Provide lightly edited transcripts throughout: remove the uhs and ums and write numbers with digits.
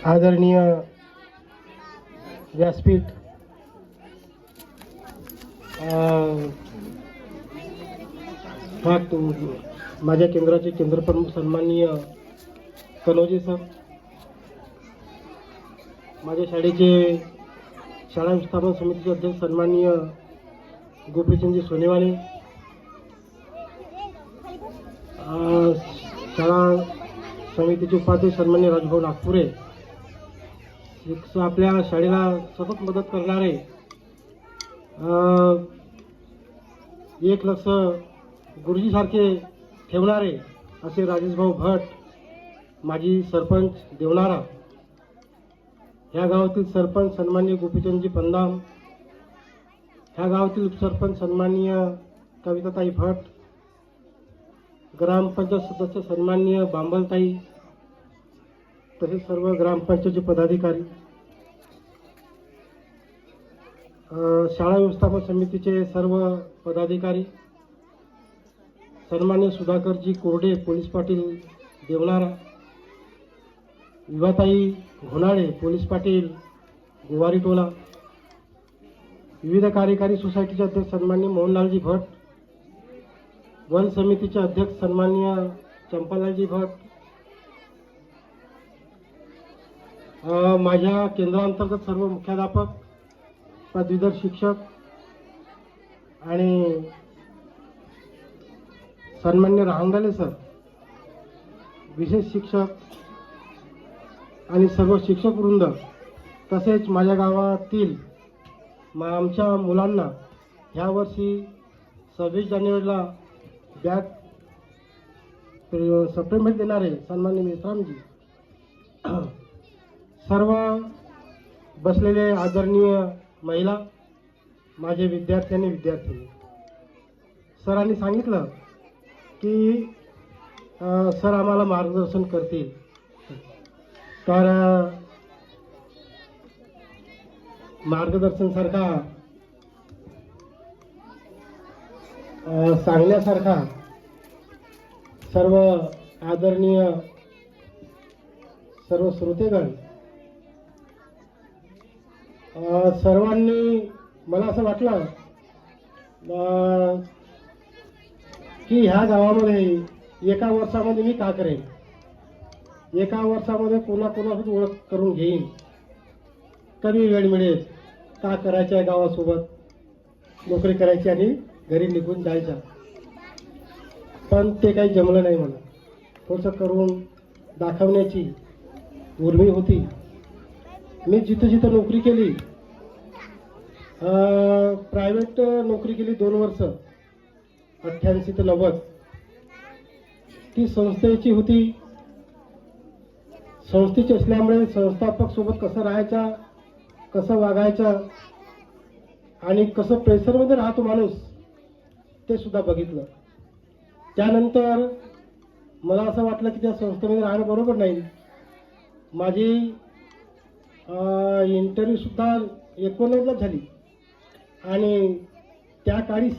आदरणीय व्यासपीठ माझ्या केंद्राचे केंद्रप्रमुख सन्माननीय कनोजे सर, माझ्या शाळेचे शाळा व्यवस्थापन समितीचे अध्यक्ष सन्माननीय गोपीचंदजी सोनेवाले, शाळा समितीचे उपाध्यक्ष सन्माननीय राजभाऊ नागपुरे, आपल्या शाळेला सतत मदत करणारे, एक लक्ष गुरुजीसारखे ठेवणारे असे राजेशभाऊ भट, माजी सरपंच देवनारा, ह्या गावातील सरपंच सन्माननीय गोपीचंदजी पंदाम, ह्या गावातील उपसरपंच सन्माननीय कविताताई भट, ग्रामपंचायत सदस्य सन्माननीय बांबलताई, तसेच सर्व ग्रामपंचायतचे पदाधिकारी, शाळा व्यवस्थापन समितीचे सर्व पदाधिकारी, सन्माननीय सुधाकरजी कोरडे, पोलीस पाटील देवनारा, विभाताई घोनाळे, पोलीस पाटील गोवारी टोला, विविध कार्यकारी सोसायटीचे अध्यक्ष सन्माननीय मोहनलालजी भट, वन समितीचे अध्यक्ष सन्माननीय चंपालालजी भट, माझ्या केंद्रांतर्गत सर्व मुख्याध्यापक, पदवीधर शिक्षक आणि सन्माननीय राहंगाले सर, विशेष शिक्षक आणि सर्व शिक्षक वृंद, तसेच माझ्या गावातील आमच्या मुलांना ह्या वर्षी 26 जानेवारीला बॅग सप्टेंबर देणारे सन्माननीय मिश्रामजी, सर्व बसलेले आदरणीय महिला, माझे विद्यार्थी आणि विद्यार्थिनी, सरांनी सांगितलं की सर आम्हाला मार्गदर्शन करतील, तर मार्गदर्शनसारखा सांगण्यासारखा सर्व आदरणीय सर्व श्रोतेगण, सर्वांनी मला असं वाटलं की ह्या गावामध्ये एका वर्षामध्ये मी का करेन, एका वर्षामध्ये कोणाकोणासोबत ओळख करून घेईन, कमी वेळ मिळेल, का करायचं आहे गावासोबत नोकरी करायची आणि घरी निघून जायचा, पण ते काही जमलं नाही मला, थोडंसं करून दाखवण्याची उर्मी होती. मी जिथं जिथं नोकरी केली, प्रायव्हेट नोकरी केली 2 वर्ष 88 ते 90, ती संस्थेची होती. संस्थेची असल्यामुळे संस्थापक सोबत कसं राहायचं, कसं वागायचं आणि कसं प्रेशरमध्ये राहतो माणूस, ते सुद्धा बघितलं. त्यानंतर मला असं वाटलं की त्या संस्थेमध्ये राहणं बरोबर नाही. माझी इंटरव्ह्यू सुद्धा 19ला झाली आणि त्या काळी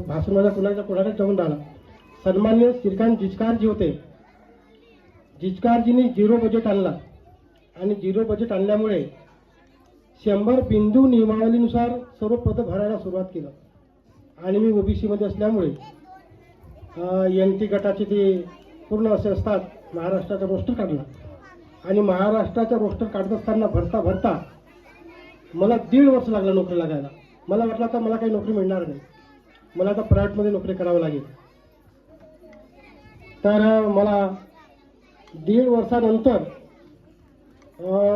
भाषण माझ्या कोणाला जाऊन राहिला. सन्मान्य श्रीकांत जिचकारजी होते. जिचकारजींनी 0 बजेट आणला आणि 0 बजेट आणल्यामुळे 100 बिंदू नियमावलीनुसार सर्व पदं भरायला सुरुवात केलं आणि मी ओबीसीमध्ये असल्यामुळे NT गटाचे ते पूर्ण असे असतात, महाराष्ट्राचा रोस्टर काढला आणि महाराष्ट्राचा रोस्टर काढत असताना भरता भरता मला 1.5 वर्ष लागलं नोकरी लागायला. मला वाटलं आता मला काही नोकरी मिळणार नाही, मला आता प्रायव्हेटमध्ये नोकरी करावी लागेल. तर मला 1.5 वर्षानंतर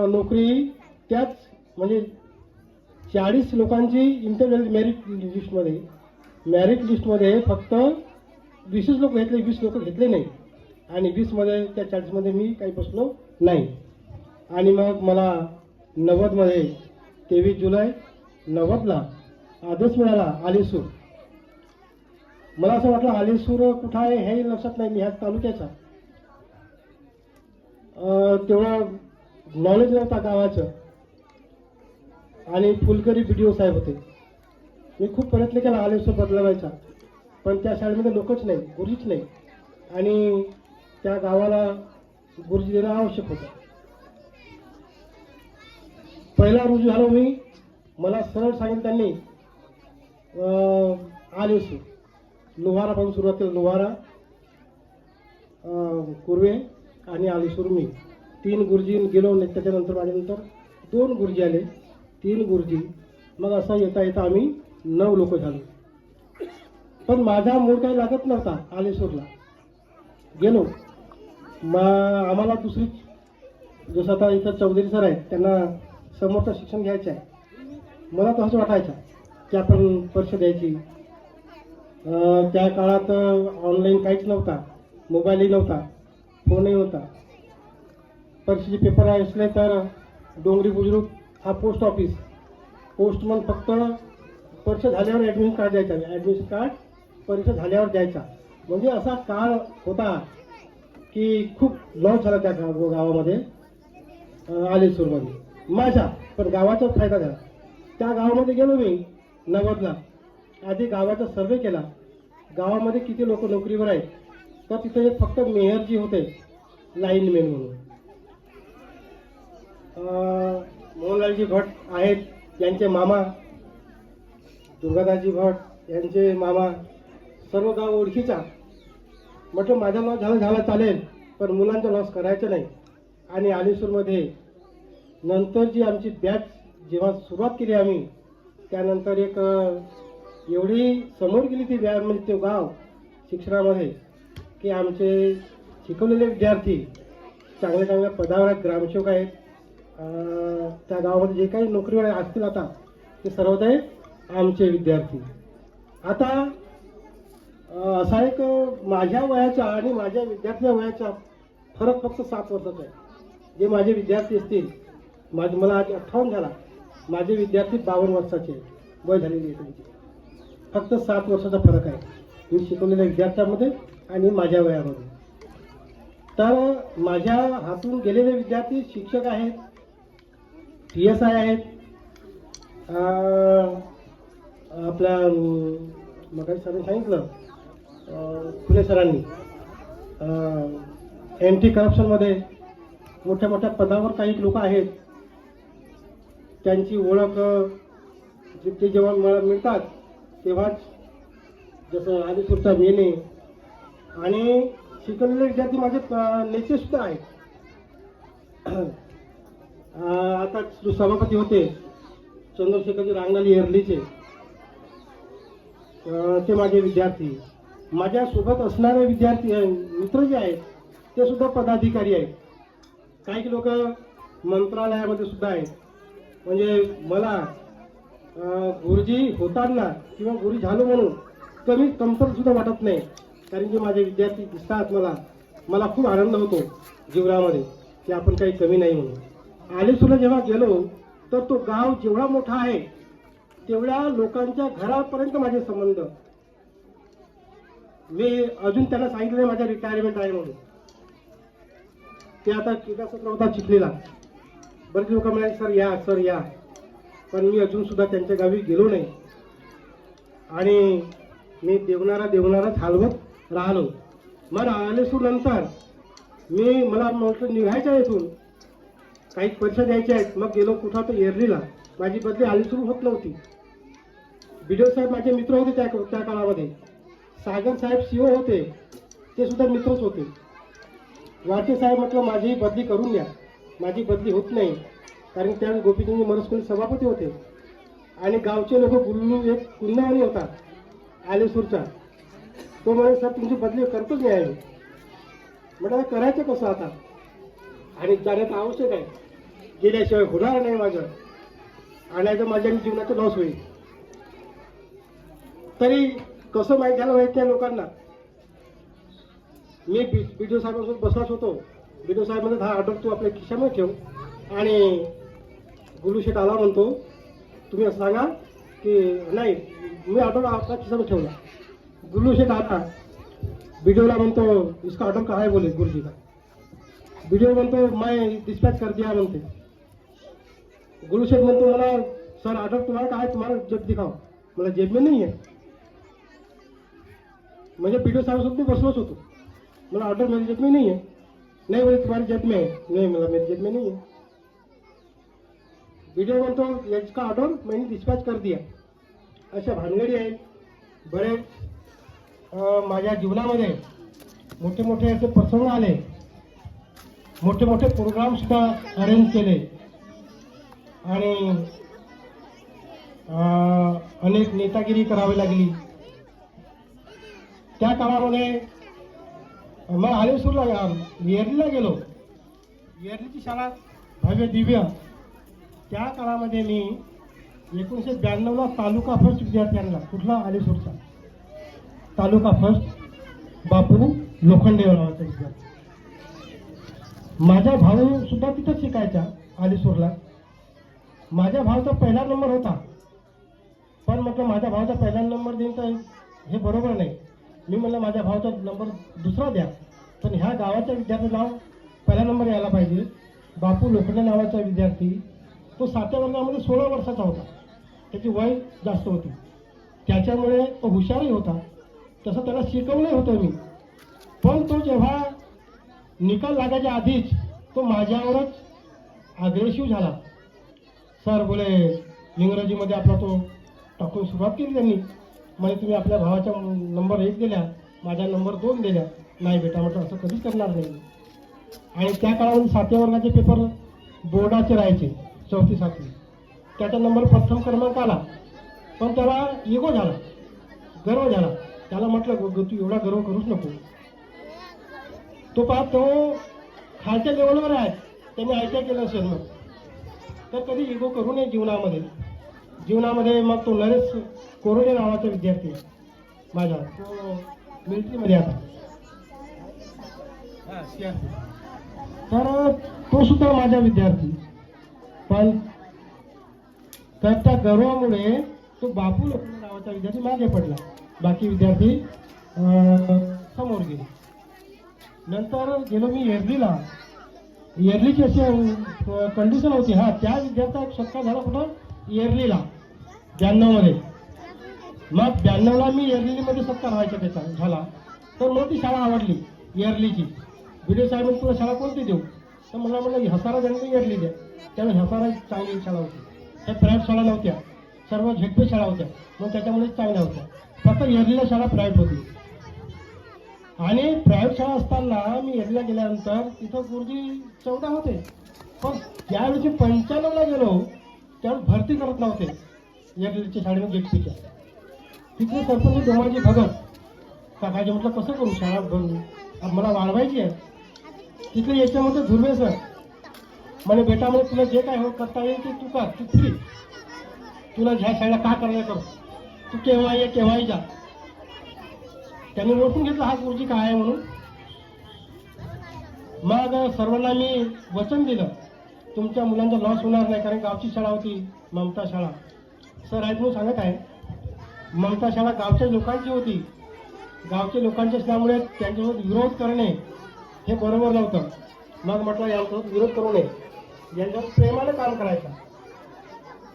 नोकरी त्याच म्हणजे 40 लोकांची इंटरव्ह्यू मेरिट लिस्टमध्ये फक्त 20 लोक घेतले, 20 लोक घेतले नाही आणि 20मध्ये त्या 40मध्ये मी काही बसलो नाही. आणि मग मला 90मध्ये 23 जुलै 90ला आदेश मिळाला आलेसूर. मला असं वाटलं आलेसूर कुठं आहे हे लक्षात नाही, मी ह्याच तालुक्याचा, तेवढं नॉलेज नव्हता गावाचं. आणि फुलकरी BDO साहेब होते. मी खूप प्रयत्न केला आलेसूर बदलवायचा, पण त्या शाळेमध्ये लोकच नाही, गुरुजीच नाही आणि त्या गावाला गुरुजी देणं आवश्यक होतं. पहिला रुजू झालो मी, मला सरळ सांगितलं त्यांनी आलेसूर लोहारापासून सुरुवात केली. लोहारा, कुर्वे आणि आलेसूर मी 3 गुरुजी गेलो. त्याच्यानंतर माझ्यानंतर 2 गुरुजी आले, 3 गुरुजी. मग असं येता येता आम्ही 9 लोक झालो. पण माझा मूळ काही लागत नव्हता. आलेसूरला गेलो. आम्हाला दुसरी, जसं आता इथं चौधरी सर आहेत, त्यांना समोरचं शिक्षण घ्यायचं आहे. मला तर असं वाटायचं की आपण परीक्षा द्यायची. त्या काळात ऑनलाईन काहीच नव्हता, मोबाईलही नव्हता, फोनही नव्हता. परीक्षेचे पेपर असले तर डोंगरी बुजुर्ग हा पोस्ट ऑफिस, पोस्टमन फक्त परीक्षा झाल्यावर ॲडमिशन कार्ड द्यायचा. ॲडमिशन कार्ड परीक्षा झाल्यावर द्यायचा. म्हणजे असा काळ होता की खूप लॉस झाला त्या गावामध्ये, आलेसूरमध्ये माझ्या. पण गावाचा फायदा झाला. त्या गावामध्ये गेलो मी 90ला. आधी गावाचा सर्वे केला, गावामध्ये किती लोक नोकरीवर आहेत. तर तिथे फक्त मेयरजी होते लाईनमॅन म्हणून. मोहनलालजी भट आहेत, यांचे मामा दुर्गादासजी भट यांचे मामा, सर्व गाव ओळखीचा. म्हटलं माझा लॉस झाला चालेल, पण मुलांचा लॉस करायचं नाही. आणि आलेसूरमध्ये नंतर जी आमची बॅच जेव्हा सुरुवात केली आम्ही, त्यानंतर एक एवढी समोर गेली ती बॅच, म्हणजे ते गाव शिक्षणामध्ये, की आमचे शिकवलेले विद्यार्थी चांगल्या चांगल्या पदावर आहेत, ग्रामसेवक आहेत. त्या गावामध्ये जे काही नोकरीवर असतील आता, ते सर्व ते आमचे विद्यार्थी. आता असा एक माझ्या वयाचा आणि माझ्या विद्यार्थ्या वयाचा फरक फक्त 7 वर्षाचा आहे. जे माझे विद्यार्थी असतील, मला आज 58 झाला, माझे विद्यार्थी 52 वर्षाचे वय झालेली आहे त्यांची. फक्त 7 वर्षाचा फरक आहे मी शिकवलेल्या विद्यार्थ्यांमध्ये आणि माझ्या वयामध्ये. तर माझ्या हातून गेलेले विद्यार्थी शिक्षक आहेत, PSI आहेत, आपल्या मग सरांनी सांगितलं, फुले सरांनी अँटी करप्शनमध्ये मोठ्या मोठ्या पदावर काही लोक आहेत. त्यांची ओळख ते जेव्हा मला मिळतात तेव्हाच, जसं आलेसूरचा मेने आणि शिकवलेले विद्यार्थी माझे नेते सुद्धा आहेत. आता सभापती होते चंद्रशेखरजी रांगणाली एरलीचे, ते माझे विद्यार्थी. माझ्या सोबत असणारे विद्यार्थी मित्र जे आहेत ते सुद्धा पदाधिकारी आहेत. काही लोक मंत्रालयामध्ये सुद्धा आहेत. म्हणजे मला गुरुजी होताना किंवा गुरु झालो म्हणून कमी कमतरता सुद्धा वाटत नाही, कारण की माझे विद्यार्थी दिसतात. मला खूप आनंद होतो जीवनामध्ये की आपण काही कमी नाही म्हणून. आलेसूरला जेव्हा गेलो तर तो गाव जेवढा मोठा आहे तेवढ्या लोकांच्या घरापर्यंत माझे संबंध. मी अजून त्यांना सांगितलं माझ्या रिटायरमेंट आहे म्हणून. ते आता क्रीडासत्र होता चिखलीला. बरेच लोक म्हणाले सर या, पण मी अजून सुद्धा त्यांच्या गावी गेलो नाही. आणि मी देवणाराच हलवत राहिलो. मग आलेसूर नंतर मला म्हटलं निघायचं इथून, काही परीक्षा द्यायच्या आहेत. मग गेलो कुठं तर एरलीला. माझी बदली आलेसूर होत नव्हती. BDO साहेब माझे मित्र होते त्या काळामध्ये. सागर साहेब CO होते, ते सुद्धा मित्रच होते. वाटे साहेब म्हटलं माझी बदली करून द्या. माझी बदली होत नाही, कारण त्यावेळी गोपीचंद मरसकुल सभापती होते. आणि गावचे लोक गुल्लू एक कुंदवानी होता आलेसूरचा, तो म्हणे सर तुमची बदली करतोच नाही आहे. म्हटलं करायचं कसं आता, आणि जाण्यात आवश्यक आहे, गेल्याशिवाय होणार नाही माझं, आणायचं माझ्या जीवनाचं लॉस होईल. तरी कसं माहीत झालं माहीत त्या लोकांना. मी BDO साहेबांसोबत बसलाच होतो. BDO साहेब म्हणतात हा ऑर्डर तू आपल्या खिशामध्ये ठेव. आणि गुलूशेठ आला म्हणतो तुम्ही असं सांगा की नाही, मी ऑर्डर आपल्या खिशामध्ये ठेवला. गुलूशेठ आला, BDOला म्हणतो इसका ऑर्डर कहाँ है बोले गुरुजी का. BDO म्हणतो मैं डिस्पैच कर दिया म्हणते. गुलूशेठ म्हणतो मला सर ऑर्डर तुम्हाला काय, तुम्हाला जेब दिखाओ. मला जेब में नहीं है. म्हणजे BDO साहेबांसोबत मी बसलोच होतो. मला ऑर्डर मेरी जेब में नहीं है. नहीं बोले तुम्हारी जेब में नहीं, मतलब मेरी जेब में नहीं है। वीडियो म्हणतो याचा ऑर्डर मैंने डिस्पॅच कर दिया. अशा भानगडी आहेत. बरेच माझ्या जीवनामध्ये मोठे मोठे असे प्रसंग आले, मोठे मोठे प्रोग्राम सुद्धा अरेंज केले आणि अनेक नेतागिरी करावी लागली. त्या काळामध्ये मग आलेसूरला येरलीला गेलो. येरलीची शाळा भव्य दिव्य. त्या काळामध्ये मी 1992ला तालुका फर्स्ट विद्यार्थ्यांना, कुठला आलेसूरचा तालुका फर्स्ट बापू लोखंडे नावाचा विद्यार्थी. माझा भाऊ सुद्धा तिथंच शिकायचा आलेसूरला. माझ्या भावाचा पहिला नंबर होता, पण म्हटलं माझ्या भावाचा पहिला नंबर देईन तर हे बरोबर नाही. मी म्हणलं माझ्या भावाचा नंबर दुसरा द्या, पण ह्या गावाच्या विद्यार्थ्याचं नाव पहिला नंबर यायला पाहिजे. बापू लोखंडे नावाचा विद्यार्थी, तो 7व्या वर्गामध्ये 16 वर्षाचा होता. त्याची वय जास्त होती, त्याच्यामुळे तो हुशारही होता. तसं त्याला शिकवलं होतं मी. पण तो जेव्हा निकाल लागायच्या आधीच तो माझ्यावरच अग्रेसिव्ह झाला. सर बोले इंग्रजीमध्ये आपला तो टाकून सुरुवात केली त्यांनी. म्हणजे तुम्ही आपल्या भावाच्या नंबर 1 दिल्या, माझ्या नंबर 2 दिल्या. नाही बेटा म्हटलं, असं कधीच करणार नाही. आणि त्या काळामध्ये 7व्या वर्गाचे पेपर बोर्डाचे राहायचे, 4थी 7वी. त्याचा नंबर प्रथम क्रमांक आला, पण त्याला इगो झाला, गर्व झाला. त्याला म्हटलं तू एवढा गर्व करूच नको. तो पाहत तो खालच्या लेवलवर आहे, त्यांनी आयटीआय केलं असेल मग. तर कधी इगो करू नये जीवनामध्ये. मग तो नरेश कोरोडे नावाचा विद्यार्थी माझा, तो मिलिटरीमध्ये आता. तर तो सुद्धा माझा विद्यार्थी. पण तर त्या गर्वामुळे तो बापू लोखंडे नावाचा विद्यार्थी मागे पडला, बाकी विद्यार्थी समोर गेले. नंतर गेलो मी येरलीला. येरलीची अशी कंडिशन होती. हा, त्या विद्यार्थ्याचा सत्कार झाला कुठं? येरलीला 92मध्ये. मग 92ला मी येरलीमध्ये सत्कार व्हायचा त्याचा झाला. तर मला ती शाळा आवडली येरलीची. व्हिडिओ साहेब तुला शाळा कोणती देऊ? तर म्हणलं हसारा त्यांनी येरली द्या. त्यावेळी हसारा चांगली शाळा होती. त्या प्रायव्हेट शाळा नव्हत्या, सर्व झेडपी शाळा होत्या. मग त्याच्यामुळे चांगल्या होत्या. फक्त येरलीला शाळा प्रायव्हेट होती. आणि प्रायव्हेट शाळा असताना मी येरलीला गेल्यानंतर तिथं गुरुजी 14 होते. पण ज्यावेळी 95ला गेलो त्यावेळी भरती करत नव्हते येरलीच्या शाळेमध्ये झेडपीच्या. तिथले सरपंच डोमाजी भगत काकाजी. म्हटलं कसं करू, शाळा मला वाढवायची आहे. तिथले याच्यामध्ये धुर्वे सर म्हणे बेटा म्हणे तुला जे काय करता येईल ते तू कर, तू फ्री. तुला ह्या शाळेला का करायला कर, तू केव्हा ये केव्हाही जा. त्यांनी ओळखून घेतलं हा गुरुजी काय आहे म्हणून. मग सर्वांना मी वचन दिलं तुमच्या मुलांचा लॉस होणार नाही. कारण गावची शाळा होती, ममता शाळा. सर आहेत म्हणून सांगत आहे, ममता शाळा गावच्या लोकांची होती. गावच्या लोकांचे असल्यामुळे त्यांच्यासोबत विरोध करणे हे बरोबर नव्हतं. मग म्हटलं यांच्यासोबत विरोध करू नये, यांच्यावर प्रेमाने काम करायचं.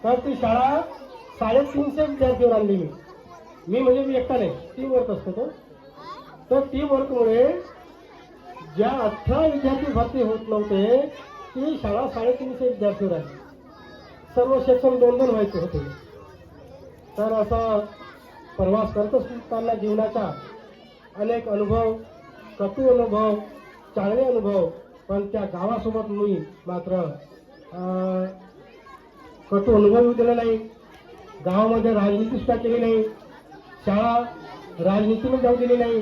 तर ती शाळा 350 विद्यार्थीवर आणली मी म्हणजे मी एकटा नाही, टीम वर्क असतो तो. तर टीम वर्कमुळे ज्या 18 विद्यार्थी भरती होत नव्हते ती शाळा 350 विद्यार्थीवर आली. सर्व सेक्शन 2-2 व्हायचे होते. तर असा प्रवास करत असताना जीवनाचा अनेक अनुभव, कटू अनुभव, चांगले अनुभव. पण त्या गावासोबत मी मात्र कटू अनुभव दिला नाही. गावामध्ये राजनीती सुद्धा केली नाही. शाळा राजनीतीमध्ये जाऊ दिली नाही.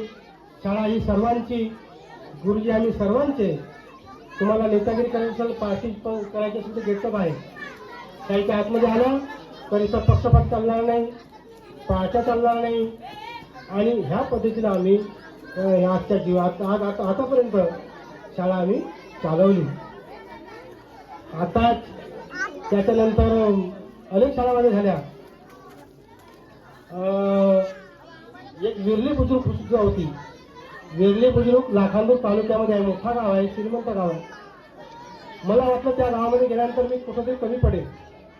शाळा ही सर्वांची, गुरुजी आम्ही सर्वांचे. तुम्हाला नेतागिरी करायची असेल, पार्टी करायची असेल तर गेटअप आहे. काही आतमध्ये आलं तर इथं पक्षपात चालणार नाही, पार्ट्या चालणार नाही. आणि ह्या पद्धतीनं आम्ही आजच्या जीवात आतापर्यंत शाळा आम्ही चालवली. आता त्याच्यानंतर अनेक शाळा माझ्या झाल्या. एक विरली बुजुर्ग सुद्धा होती. विरली बुजुर्ग लाखांदूर तालुक्यामध्ये आहे, मोठा गाव आहे, श्रीमंत गाव आहे. मला वाटलं त्या गावामध्ये गेल्यानंतर मी कुठंतरी कमी पडेल,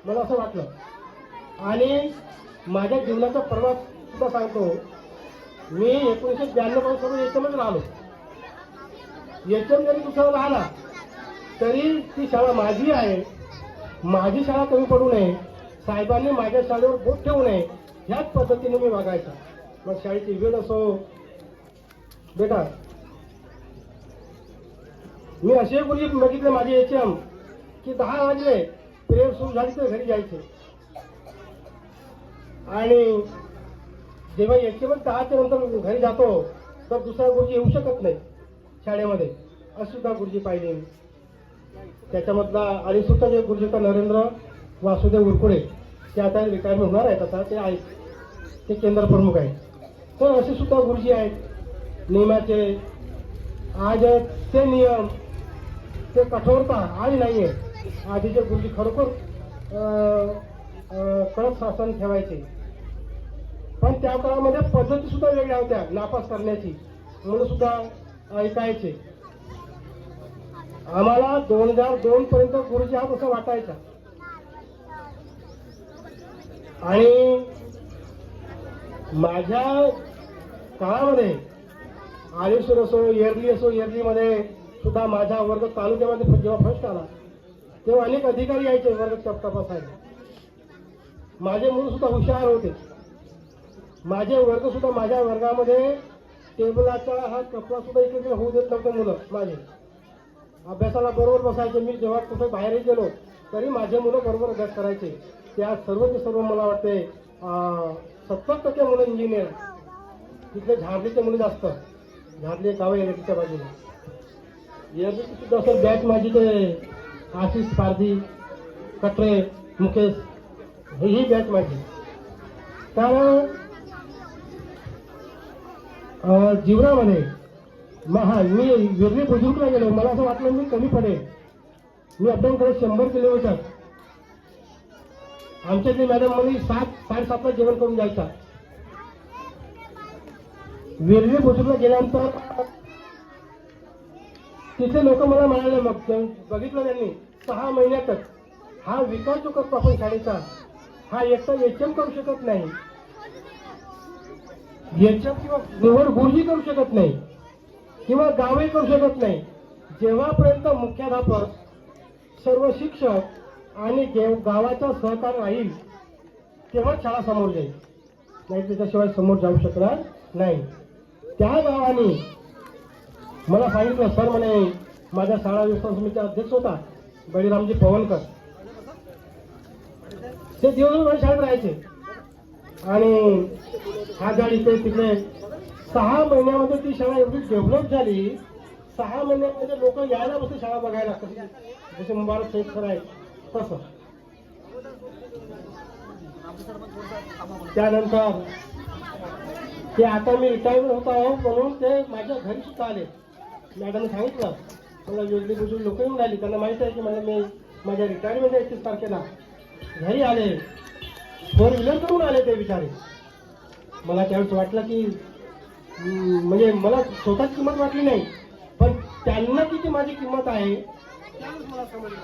मला असं वाटलं. आणि माझ्या जीवनाचा प्रवास सुद्धा सांगतो. मी 1992 पासून सर्व याच्यामध्ये राहिलो. एचएम जरी दुसरा राहिला तरी ती शाळा माझी आहे, माझी शाळा कमी पडू नये, साहेबांनी माझ्या शाळेवर बोट ठेवू नये, ह्याच पद्धतीने मी वागायचा. मग शाळेची वेळ असो. बेटा, मी असे गुरुजी बघितले माझे एचएम की 10 वाजले प्रेयर सुरू झाली तर घरी जायचे, आणि जेव्हा एचएम 10च्या नंतर घरी जातो तर दुसरा गुरुजी येऊ शकत नाही शाळेमध्ये. असं सुद्धा गुरुजी पाहिले. त्याच्यामधला आणि सुद्धा जे गुरुजी होता नरेंद्र वासुदेव उरकुडे, ते आता रिटायरमेंट होणार आहेत, आता ते आहेत, ते केंद्र प्रमुख आहेत. तर असे सुद्धा गुरुजी आहेत नियमाचे. आज ते नियम, ते कठोरता आज नाही आहे. आधीचे गुरुजी खरोखर कडक शासन ठेवायचे, पण त्या काळामध्ये पद्धती सुद्धा वेगळ्या होत्या नापास करण्याची, म्हणून सुद्धा ऐकायचे. आम्हाला 2002 पर्यंत गुरुजी हा असं वाटायचा. आणि माझ्या काळामध्ये आयुष्य असो, इयरली असो, इयरलीमध्ये सुद्धा माझा वर्ग तालुक्यामध्ये जेव्हा फर्स्ट आला तेव्हा अनेक अधिकारी यायचे वर्ग तपासायला. माझे मुलं सुद्धा हुशार होते. माझे वर्ग सुद्धा, माझ्या वर्गामध्ये टेबलाचा हा कपडा सुद्धा इकडे होऊ देत नव्हते मुलं. माझे अभ्यासाला बरोबर बसायचे. मी जेव्हा कुठे बाहेरही गेलो तरी माझे मुलं बरोबर अभ्यास करायचे. त्या सर्वचे सर्व मला वाटते 70% मुलं इंजिनियर. तिथले झाडलीचे मुलं जास्त. झाडली गाव आहे तिच्या बाजूला. याची सुद्धा असं बॅच माझी ते आशिष पारधी, कटरे, मुकेश, ही बॅच माझी. कारण जीवनामध्ये मी वेगळी बुजुर्गला गेलो. मला असं वाटलं मी कमी पडेल. मी अपडाऊन करत 100 किलोमीटर. आमच्यातली मॅडम म्हणजे 7-7:30ला जेवण करून जायचा. वेगळी बुजुर्गला गेल्यानंतर तिथे लोक मला म्हणाले, मग बघितलं त्यांनी 6 महिन्यातच हा विकास जो करतो आपण शाळेचा, हा एकटा एचएम करू शकत नाही, एचएम किंवा निवड गुरुजी करू शकत नाही, किंवा गावही करू शकत नाही. जेव्हापर्यंत मुख्याध्यापक, सर्व शिक्षक आणि गावाचा सहकार राहील तेव्हा शाळा समोर जाईल, नाही त्याच्याशिवाय समोर जाऊ शकणार नाही. त्या गावाने मला सांगितलं, सर म्हणे, माझ्या शाळा व्यवस्थापन समितीचा अध्यक्ष होता बळीरामजी पवनकर, ते दिवसभर माझ्या शाळेत राहायचे. आणि हा झाड इकडे तिकडे 6 महिन्यामध्ये ती शाळा एवढी डेव्हलप झाली. 6 महिन्यामध्ये लोक यायला बसले शाळा बघायला, जसे मुबारक सैद सर आहे तसं. त्यानंतर ते आता मी रिटायरमेंट होत आहे म्हणून ते माझ्या घरी सुद्धा आले. मॅडमने सांगितलं, मला वेगळी बुजुर्ग लोक येऊन राहिली, त्यांना माहिती आहे की मला मी माझ्या रिटायरमेंट 31 तारखेला घरी आले. 4 व्हीलर करून आले ते बिचारे. मला त्यावेळेस वाटलं की म्हणजे मला स्वतःची किंमत वाटली नाही, पण त्यांना किती माझी किंमत आहे त्यावेळेस मला समजलं.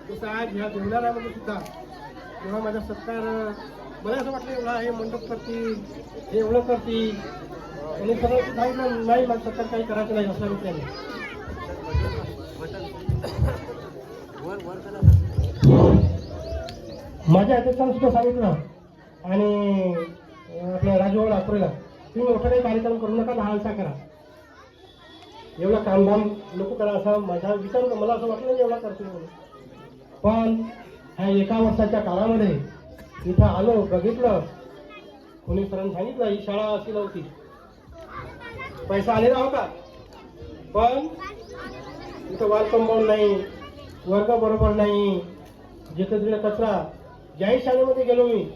जसं आज ह्या देवळामध्ये सुद्धा जेव्हा माझा सत्कार, मला असं वाटलं एवढा हे मंडप करतील, हे एवढं करतील, आणि सगळं सांगितलं नाही, माझं सत्कार काही करायचं नाही असं विचारलं. माझ्या अध्यक्षांनी सुद्धा सांगितलं, आणि आपल्या राजूभाऊ नागपूरला, तुम्ही मोठा काही कार्यक्रम करू नका, लहानसा करा, एवढा कामधाम लोक करा असं माझा विचार होता. मला असं वाटलं नाही एवढा करतील म्हणून. पण ह्या 1 वर्षाच्या काळामध्ये इथं आलो, बघितलं, कोणी सरांनी सांगितलं ही शाळा अशी नव्हती, पैसा आलेला होता, पण इथं वॉल कंपाऊंड नाही, वर्ग बरोबर नाही, जिथे तिथे कचरा. ज्याही शाळेमध्ये गेलो मी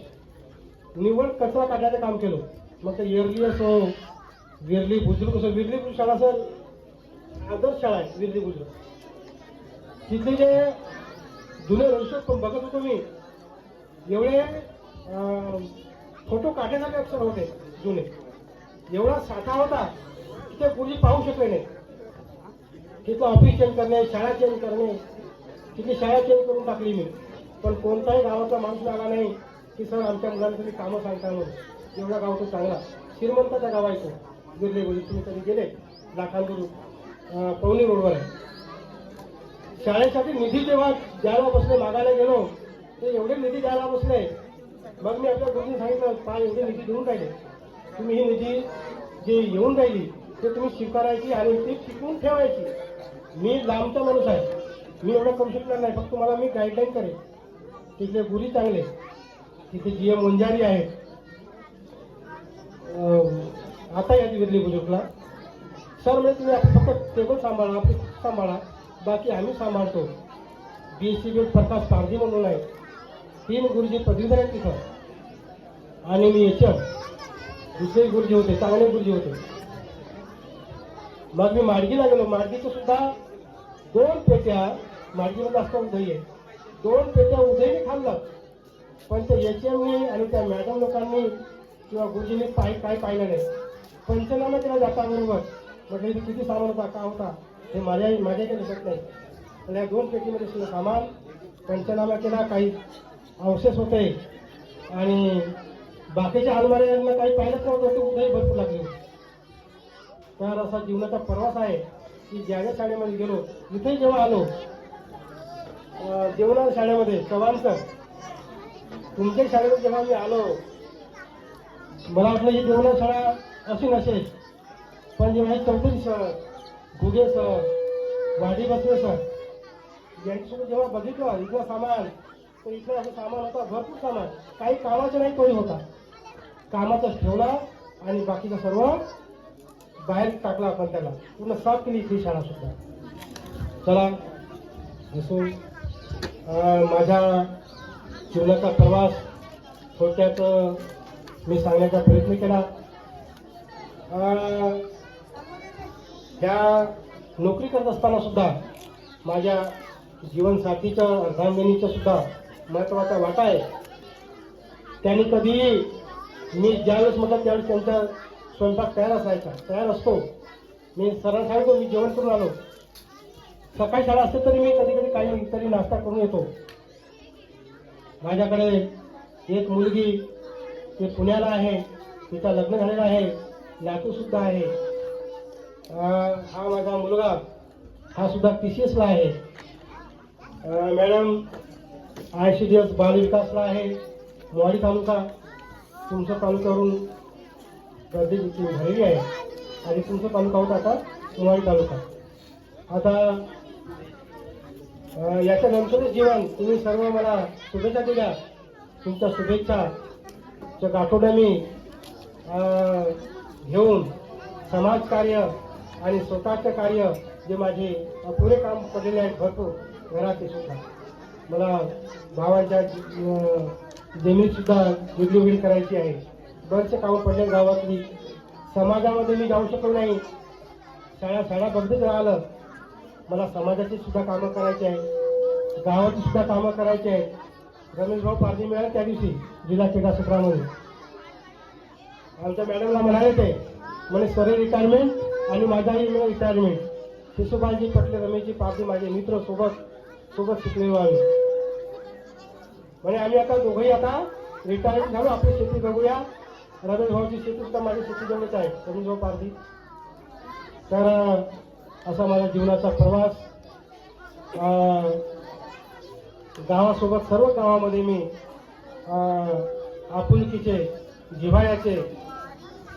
निवड कचरा काढण्याचं काम केलं. मग ते इयरली असो, विरली बुजुर्ग असो, विरली बुजुर्ग शाळा सर आदर्श शाळा आहे. विरली बुजुर्ग तिथले जे जुने रजिस्टर बघत होतो मी, एवढे फोटो काढण्यासारखे अक्षर होते जुने, एवढा साठा होता की ते पूर्वी पाहू शकले नाही. तिथलं ऑफिस चेंज करणे, शाळा चेंज करणे, तिथली शाळा चेंज करून टाकली मी. पण कोणताही गावाचा माणूस आला नाही की सर आमच्या मुलांसाठी कामं सांगता म्हणून. एवढा गाव तो चांगला श्रीमंताचा गाव आहे तो विरले. तुम्ही कधी गेले लाखांदूर पवनी रोडवर आहे. शाळेसाठी निधी जेव्हा द्यायला बसले, मागायला गेलो, ते एवढे निधी द्यायला बसले. मग मी आपल्या गुरुजींनी सांगितलं, काय एवढे निधी देऊन राहिले, तुम्ही ही निधी जी येऊन राहिली ते तुम्ही स्वीकारायची आणि ती टिकवून ठेवायची. मी लांबचा माणूस आहे, मी एवढं करू शकणार नाही, फक्त तुम्हाला मी गाईडलाईन करेन. तिथले गुरु चांगले, तिथे GM वंजारी आहेत, आता या विरली बुजुर्गला सर म्हणजे तुम्ही फक्त टेबल सांभाळा, आपली सांभाळा, बाकी आम्ही सांभाळतो. BSc प्रकाश पारधी म्हणून आहे, 3 गुरुजी पदवीधर आहेत तिथं, आणि मी दुसरे गुरुजी होते, चांगले गुरुजी होते. मग मी माडगीला गेलो. माडगीचं सुद्धा 2 पेट्या, माडगीमध्ये असता उदय आहे, 2 पेट्या उदय मी खाल्लं. पण त्या HMनी आणि त्या मॅडम लोकांनी किंवा गुरुजींनी काय पाहिलं नाही. पंचनामा केला जाता बरोबर, म्हटलं इथे किती सामान होता, का होता हे माझ्याकडे लक्षात नाही. पण या 2 पेटीमध्ये सुद्धा सामान पंचनामा केला, काही अवशेष होते आणि बाकीच्या अलमाऱ्यांना काही पाहिलंच नव्हतं, ते उदय भरपूर लागले. तर असा जीवनाचा प्रवास आहे की ज्या ज्या शाळेमध्ये गेलो, इथे जेव्हा आलो जेवणा शाळेमध्ये चव्हाणकर, तुमच्या शाळेमध्ये जेव्हा मी आलो, मला वाटलं ही जेवणा शाळा अशी नसेल. पण जेव्हा चौधरी सर, घुगे सर, वाडी बसवे सर यांच्यासोबत जेव्हा बघितलं इथलं सामान, तर इथलं असं सामान होतं, भरपूर सामान, काही कामाचं नाही तोही होता. कामाचाच ठेवला आणि बाकीचं सर्व बाहेर टाकला. आपण त्याला पूर्ण साफ केली इथली शाळा सुद्धा. चला असो, माझ्या जीवनाचा प्रवास थोडक्यात मी सांगण्याचा प्रयत्न केला. ह्या नोकरी करत असताना सुद्धा माझ्या जीवनसाथीच्या अर्धांगिनीचा सुद्धा महत्त्वाचा वाटा आहे. त्यांनी कधीही मी ज्यावेळेस म्हटलं त्यावेळेस त्यांचा स्वयंपाक तयार असतो. मी सरळ सांगतो, मी जेवण करून आलो. सकाळी शाळा असते तरी मी कधी कधी काही तरी नाश्ता करून येतो. माझ्याकडे एक मुलगी, ते पुण्याला आहे, तिचा लग्न झालेलं आहे, नातू सुद्धा आहे. हा माझा मुलगा, हा सुद्धा TCSला आहे. मॅडम ICDS बालविकासला आहे, मोहाडी तालुका. तुमच्या तालुक्यावरून गर्दी झालेली आहे आणि तुमचा तालुका होता आता मोहाडी तालुका. आता याच्यानंतरच जीवन तुम्ही सर्व मला शुभेच्छा दिल्या. तुमच्या शुभेच्छाच्या गाठोड्या मी घेऊन समाजकार्य आणि स्वतःचं कार्य जे माझे अपुरे काम पडलेले आहेत भरपूर घराचे सुद्धा, मला भावांच्या जमीनसुद्धा वेगळी करायची आहे. बरेचसे कामं पडले गावातली. समाजामध्ये मी जाऊ शकलो नाही, शाळा बंदच राहिलं. मला समाजाची सुद्धा कामं करायची आहे, गावाची सुद्धा कामं करायची आहेत. रमेश भाऊ पारधी मिळाले त्या दिवशी जिल्हा क्रीडा क्षेत्रामध्ये. आमच्या मॅडमला म्हणाले ते म्हणे सर रिटायरमेंट आणि माझाही रिटायरमेंट. शिशुपालजी पटले, रमेशजी पारधी माझे मित्र, सोबत शिकलेलो आम्ही. म्हणजे आम्ही आता दोघंही आता रिटायरमेंट झालो, आपली शेती बघूया. रमेश भाऊची शेती सुद्धा माझी शेती जवळच आहे, रमेश भाऊ पारधी. तर असा माझ्या जीवनाचा प्रवास. गावासोबत सर्व गावामध्ये मी आपुलकीचे, जिव्हाळ्याचे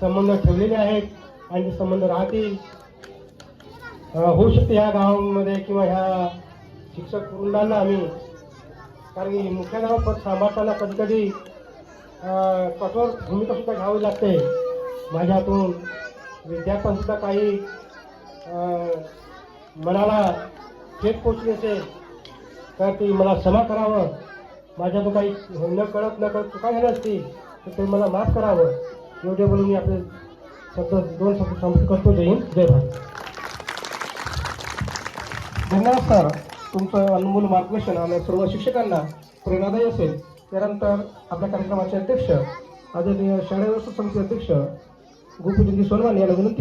संबंध ठेवलेले आहेत आणि ते संबंध राहतील. होऊ शकते ह्या गावामध्ये किंवा ह्या शिक्षक वृंदांना आम्ही, कारण की मुख्याध्यापक पद सांभाळताना कधी कधी कठोर भूमिका सुद्धा घ्यावी लागते. माझ्या हातून विद्यार्थ्यांसुद्धा काही मनाला ठेच पोचली असेल तर ती मला क्षमा करावं. माझ्यातून काही न कळत चुका झाल्या असतील तर ते मला माफ करावं. एवढे बोलून मी आपले दोन शब्द संपत करतो. जय हिंद, जय भारत. धन्यवाद सर. तुमचं अनमोल मार्गदर्शन आम्ही सर्व शिक्षकांना प्रेरणादायी असेल. त्यानंतर आपल्या कार्यक्रमाचे अध्यक्ष, आदरणीय शाळा व्यवस्था समिती अध्यक्ष गोपीचंद सोनवानी यांना विनंती